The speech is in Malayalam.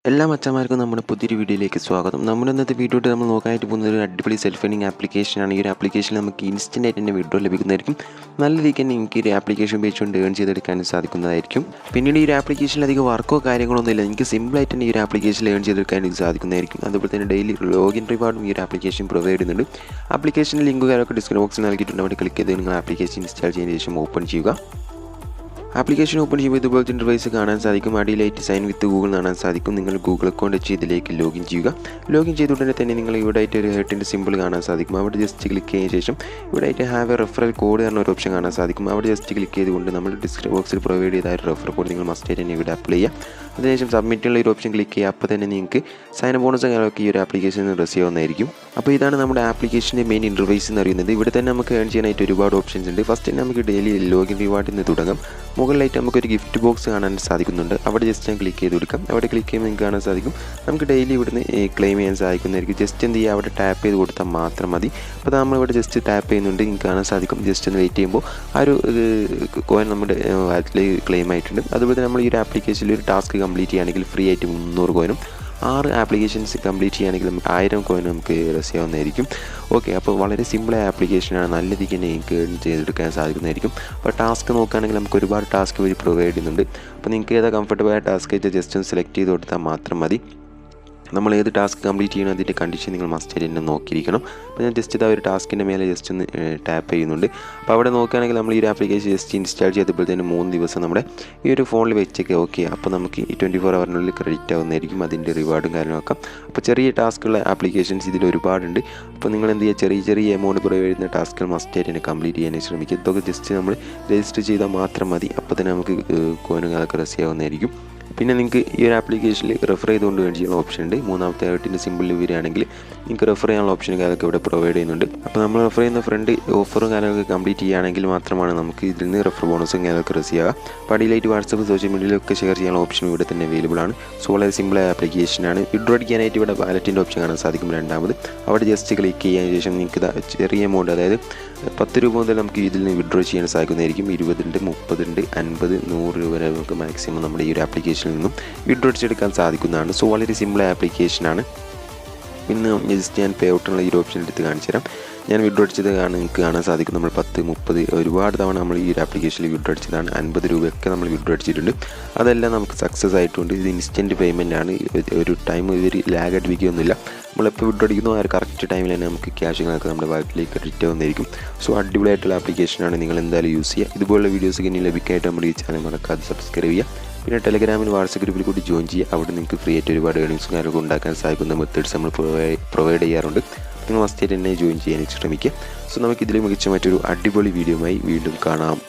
എല്ലാ മച്ചന്മാർക്കും നമ്മുടെ പുതിയൊരു വീഡിയോയിലേക്ക് സ്വാഗതം. നമ്മുടെ ഇന്നത്തെ വീഡിയോയിൽ നമ്മൾ നോക്കാനായിട്ട് പോകുന്നത് ഒരു അടിപൊളി സെൽഫ് ഏണിംഗ് ആപ്ലിക്കേഷനാണ്. ഈ ഒരു ആപ്ലിക്കേഷനിൽ നമുക്ക് ഇൻസ്റ്റൻ്റ് ആയിട്ട് തന്നെ വിഡ്രോ ലഭിക്കുന്നതായിരിക്കും. നല്ല രീതിക്ക് തന്നെ നിങ്ങൾക്ക് ഈ ഒരു ആപ്ലിക്കേഷൻ ഉപയോഗിച്ചുകൊണ്ട് ഏൺ ചെയ്തെടുക്കാനും സാധിക്കുന്നതായിരിക്കും. പിന്നീട് ഈ ഒരു ആപ്ലിക്കേഷനിൽ അധികം വർക്കോ കാര്യങ്ങളൊന്നുമില്ല. നിങ്ങൾക്ക് സിമ്പിളായിട്ട് തന്നെ ഈ ഒരു ആപ്ലിക്കേഷനിൽ ഏൺ ചെയ്തെടുക്കാനും സാധിക്കുന്നതായിരിക്കും. അതുപോലെ തന്നെ ഡെയിലി ലോഗിൻ റിവാർഡും ഈ ഒരു ആപ്ലിക്കേഷൻ പ്രൊവൈഡ് ചെയ്യുന്നുണ്ട്. ആപ്ലിക്കേഷൻ്റെ ലിങ്ക് കാര്യമൊക്കെ ഡിസ്ക്രിപ്ഷൻ ബോക്സിൽ നൽകിയിട്ടുണ്ട്. അവിടെ ക്ലിക്ക് ചെയ്ത് നിങ്ങൾ ആപ്ലിക്കേഷൻ ഇൻസ്റ്റാൾ ചെയ്തതിന് ശേഷം ഓപ്പൺ ചെയ്യുക. ആപ്ലിക്കേഷൻ ഓപ്പൺ ചെയ്യുമ്പോൾ ഇതുപോലത്തെ ഇൻ്റർഫേസ് കാണാൻ സാധിക്കും. അടിയിലായിട്ട് സൈൻ വിത്ത് ഗൂഗിൾ കാണാൻ സാധിക്കും. നിങ്ങൾ ഗൂഗിൾ അക്കൗണ്ട് വെച്ച് ഇതിലേക്ക് ലോഗിൻ ചെയ്യുക. ലോഗിൻ ചെയ്ത ഉടനെ തന്നെ നിങ്ങൾ ഇവിടെ ആയിട്ട് ഒരു ഹെർട്ടിൻ്റെ സിമ്പിൾ കാണാൻ സാധിക്കും. അവിടെ ജസ്റ്റ് ക്ലിക്ക് ചെയ്തതിന് ശേഷം ഇവിടെ ആയിട്ട് ഹാവ് എ റെഫറൽ കോഡ് എന്ന ഒരു ഓപ്ഷൻ കാണാൻ സാധിക്കും. അവിടെ ജസ്റ്റ് ക്ലിക്ക് ചെയ്തുകൊണ്ട് നമ്മൾ ഡിസ്ക്രിപ്ഷൻ ബോക്സിൽ പ്രൊവൈഡ് ചെയ്ത ഒരു റെഫർ കോഡ് നിങ്ങൾ മസ്റ്റ് ആയിട്ട് തന്നെ ഇവിടെ അപ്ലൈ ചെയ്യുക. അതിനുശേഷം സബ്മിറ്റുള്ള ഒരു ഓപ്ഷൻ ക്ലിക്ക് ചെയ്യുക. അപ്പോൾ തന്നെ നിങ്ങൾക്ക് സൈൻ ബോണസ് കാര്യമൊക്കെ ഈ ഒരു ആപ്ലിക്കേഷനിൽ റിസീവ് ചെയ്യുന്നതായിരിക്കും. അപ്പോൾ ഇതാണ് നമ്മുടെ ആപ്ലിക്കേഷൻ്റെ മെയിൻ ഇൻ്റർഫേസ് എന്ന് പറയുന്നത്. ഇവിടെ തന്നെ നമുക്ക് ഏൺ ചെയ്യാനായിട്ട് ഒരുപാട് ഓപ്ഷൻസ് ഉണ്ട്. ഫസ്റ്റ് തന്നെ നമുക്ക് ഡെയിലി ലോഗിൻ റിവാർഡിൽ നിന്ന് തുടങ്ങാം. മുകളിലായിട്ട് നമുക്കൊരു ഗിഫ്റ്റ് ബോക്സ് കാണാൻ സാധിക്കുന്നുണ്ട്. അവിടെ ജസ്റ്റ് ഞാൻ ക്ലിക്ക് ചെയ്ത് കൊടുക്കാം. അവിടെ ക്ലിക്ക് ചെയ്യുമ്പോൾ നിങ്ങൾക്ക് കാണാൻ സാധിക്കും നമുക്ക് ഡെയിലി ഇവിടുന്ന് ക്ലെയിം ചെയ്യാൻ സാധിക്കുന്നതായിരിക്കും. ജസ്റ്റ് എന്ത് ചെയ്യുക, അവിടെ ടാപ്പ് ചെയ്ത് കൊടുത്താൽ മാത്രം മതി. അപ്പോൾ നമ്മളിവിടെ ജസ്റ്റ് ടാപ്പ് ചെയ്യുന്നുണ്ട്, നിങ്ങൾക്ക് കാണാൻ സാധിക്കും. ജസ്റ്റ് ഒന്ന് വെയിറ്റ് ചെയ്യുമ്പോൾ ആ ഒരു കോയിൻ നമ്മുടെ വാലറ്റിൽ ക്ലെയിം ആയിട്ടുണ്ട്. അതുപോലെ തന്നെ നമ്മൾ ഈ ഒരു ആപ്ലിക്കേഷനിൽ ഒരു ടാസ്ക് കംപ്ലീറ്റ് ചെയ്യുകയാണെങ്കിൽ ഫ്രീ ആയിട്ട് 300 കോയിനും 6 ആപ്ലിക്കേഷൻസ് കംപ്ലീറ്റ് ചെയ്യുകയാണെങ്കിൽ 1000 കോയിൻ നമുക്ക് റിസീവ് ചെയ്യാവുന്നതായിരിക്കും. ഓക്കെ, അപ്പോൾ വളരെ സിമ്പിളായ ആപ്ലിക്കേഷനാണ്. നല്ല രീതിക്ക് തന്നെ നിങ്ങൾക്ക് ഏൺ ചെയ്തെടുക്കാൻ സാധിക്കുന്നതായിരിക്കും. അപ്പോൾ ടാസ്ക് നോക്കുകയാണെങ്കിൽ നമുക്ക് ഒരുപാട് ടാസ്ക് വഴി പ്രൊവൈഡ് ചെയ്യുന്നുണ്ട്. അപ്പോൾ നിങ്ങൾക്ക് ഏതാ കംഫർട്ടബിൾ ആയ ടാസ്ക് ആയിട്ട് ജസ്റ്റ് ഒന്ന് സെലക്ട് ചെയ്ത് കൊടുത്താൽ മാത്രം മതി. നമ്മൾ ഏത് ടാസ്ക് കംപ്ലീറ്റ് ചെയ്യണം അതിൻ്റെ കണ്ടീഷൻ നിങ്ങൾ മസ്റ്റായിട്ട് തന്നെ നോക്കിയിരിക്കണം. അപ്പോൾ ഞാൻ ജസ്റ്റ് ഇതാ ഒരു ടാസ്കിൻ്റെ മേലെ ജസ്റ്റ് ഒന്ന് ടാപ്പ് ചെയ്യുന്നുണ്ട്. അപ്പോൾ അവിടെ നോക്കുകയാണെങ്കിൽ നമ്മൾ ഈ ഒരു ആപ്ലിക്കേഷൻ ജസ്റ്റ് ഇൻസ്റ്റാൾ ചെയ്തപ്പോൾ തന്നെ 3 ദിവസം നമ്മുടെ ഈ ഒരു ഫോണിൽ വെച്ചേക്ക്. ഓക്കെ, അപ്പോൾ നമുക്ക് ഈ 24 ഹവറിനുള്ളിൽ ക്രെഡിറ്റ് ആവുന്നതായിരിക്കും അതിൻ്റെ റിവാർഡും കാര്യങ്ങളൊക്കെ. അപ്പോൾ ചെറിയ ടാസ്കുള്ള ആപ്ലിക്കേഷൻസ് ഇതിൽ ഒരുപാടുണ്ട്. അപ്പോൾ നിങ്ങൾ എന്ത് ചെയ്യുക, ചെറിയ എമൗണ്ട് പ്രൊവൈഡ് ചെയ്യുന്ന ടാസ്കുകൾ മസ്റ്റായിട്ട് തന്നെ കംപ്ലീറ്റ് ചെയ്യാൻ ശ്രമിക്കുക. ഇതൊക്കെ ജസ്റ്റ് നമ്മൾ രജിസ്റ്റർ ചെയ്താൽ മാത്രം മതി. അപ്പോൾ തന്നെ നമുക്ക് കോയിനും അതൊക്കെ റിസീവ് ആവുന്നതായിരിക്കും. പിന്നെ നിങ്ങൾക്ക് ഈ ഒരു ആപ്ലിക്കേഷനിൽ റെഫർ ചെയ്തുകൊണ്ട് വേണ്ടി ചെയ്യുന്ന ഓപ്ഷൻ ഉണ്ട്. മൂന്നാമത്തെ ഹെർട്ടിൻ്റെ സിമ്പിളിൽ വരികയാണെങ്കിൽ നിങ്ങൾക്ക് റെഫർ ചെയ്യാനുള്ള ഓപ്ഷൻ കാര്യമൊക്കെ ഇവിടെ പ്രൊവൈഡ് ചെയ്യുന്നുണ്ട്. അപ്പോൾ നമ്മൾ റെഫർ ചെയ്യുന്ന ഫ്രണ്ട് ഓഫറും കാര്യങ്ങളൊക്കെ കംപ്ലീറ്റ് ചെയ്യുകയാണെങ്കിൽ മാത്രമാണ് നമുക്ക് ഇതിൽ നിന്ന് റെഫർ ബോണസും കാര്യങ്ങളൊക്കെ റിസീവ് ആവുക. അപ്പോൾ അടിയിലായിട്ട് വാട്സപ്പ് സോഷ്യൽ മീഡിയയിലൊക്കെ ഷെയർ ചെയ്യാനുള്ള ഓപ്ഷൻ ഇവിടെ തന്നെ അവൈലബിൾ ആണ്. സോ വളരെ സിമ്പിളായ ആപ്ലിക്കേഷനാണ്. വിഡ്രോ അടിക്കാനായിട്ട് ഇവിടെ വാലറ്റിൻ്റെ ഓപ്ഷൻ കാണാൻ സാധിക്കും. രണ്ടാമത് അവിടെ ജസ്റ്റ് ക്ലിക്ക് ചെയ്യാൻ ശേഷം നിങ്ങൾക്ക് ചെറിയ എമൗണ്ട്, അതായത് 10 രൂപ മുതൽ നമുക്ക് ഇതിൽ നിന്ന് വിഡ്രോ ചെയ്യാൻ സാധിക്കുന്നതായിരിക്കും. 20 ഉണ്ട്, 30 ഉണ്ട്, 50, 100 രൂപ വരെ നമുക്ക് മാക്സിമം നമ്മുടെ ഈ ഒരു ആപ്ലിക്കേഷനിൽ നിന്നും വിഡ്രോ അടിച്ചെടുക്കാൻ സാധിക്കുന്നതാണ്. സോ വളരെ സിമ്പിൾ ആപ്ലിക്കേഷനാണ്. പിന്നെ ജസ്റ്റ് ഞാൻ പേ ഔട്ടുള്ള ഈ ഒരു ഓപ്ഷൻ എടുത്ത് കാണിച്ചു തരാം. ഞാൻ വിഡ്രോ അടിച്ചത് നിങ്ങൾക്ക് കാണാൻ സാധിക്കും. നമ്മൾ 10, 30 ഒരുപാട് തവണ നമ്മൾ ഈ ഒരു ആപ്ലിക്കേഷനിൽ വിഡ്രോ അടിച്ചതാണ്. 50 രൂപയൊക്കെ നമ്മൾ വിഡ്രോ അടിച്ചിട്ടുണ്ട്. അതെല്ലാം നമുക്ക് സക്സസ് ആയിട്ടുണ്ട്. ഇത് ഇൻസ്റ്റൻറ്റ് പേയ്മെൻ്റ് ആണ്. ഒരു ടൈം ഇവർ ലാഗ് അടിപ്പിക്കുകയൊന്നുമില്ല. നമ്മളെപ്പോൾ വിഡ്രോ അടിക്കുന്നോ ആ ഒരു കറക്റ്റ് ടൈമിൽ തന്നെ നമുക്ക് ക്യാഷുകളൊക്കെ നമ്മുടെ വാലറ്റിലേക്ക് ക്രെഡിറ്റ് ആവുന്നതായിരിക്കും. സോ അടിപൊളിയായിട്ടുള്ള ആപ്ലിക്കേഷനാണ്. നിങ്ങൾ എന്തായാലും യൂസ് ചെയ്യുക. ഇതുപോലുള്ള വീഡിയോസ് ഇനി ലഭിക്കാനായിട്ട് നമ്മുടെ ഈ ചാനൽ മറക്കാതെ സബ്സ്ക്രൈബ് ചെയ്യുക. പിന്നെ ടെലഗ്രാമിൽ വാട്സപ്പ് ഗ്രൂപ്പിൽ കൂടി ജോയിൻ ചെയ്യുക. അവിടെ നിങ്ങൾക്ക് ഫ്രീ ആയിട്ട് ഒരുപാട് ഏർണിങ്സും കാര്യമൊക്കെ ഉണ്ടാക്കാൻ സാധിക്കുന്ന മെത്തേഡ്സ് നമ്മൾ പ്രൊവൈഡ് ചെയ്യാറുണ്ട്. നിങ്ങൾ മസ്റ്റായിട്ട് തന്നെ ജോയിൻ ചെയ്യാൻ ശ്രമിക്കുക. സോ നമുക്ക് ഇതിൽ മികച്ച മറ്റൊരു അടിപൊളി വീഡിയോയുമായി വീണ്ടും കാണാം.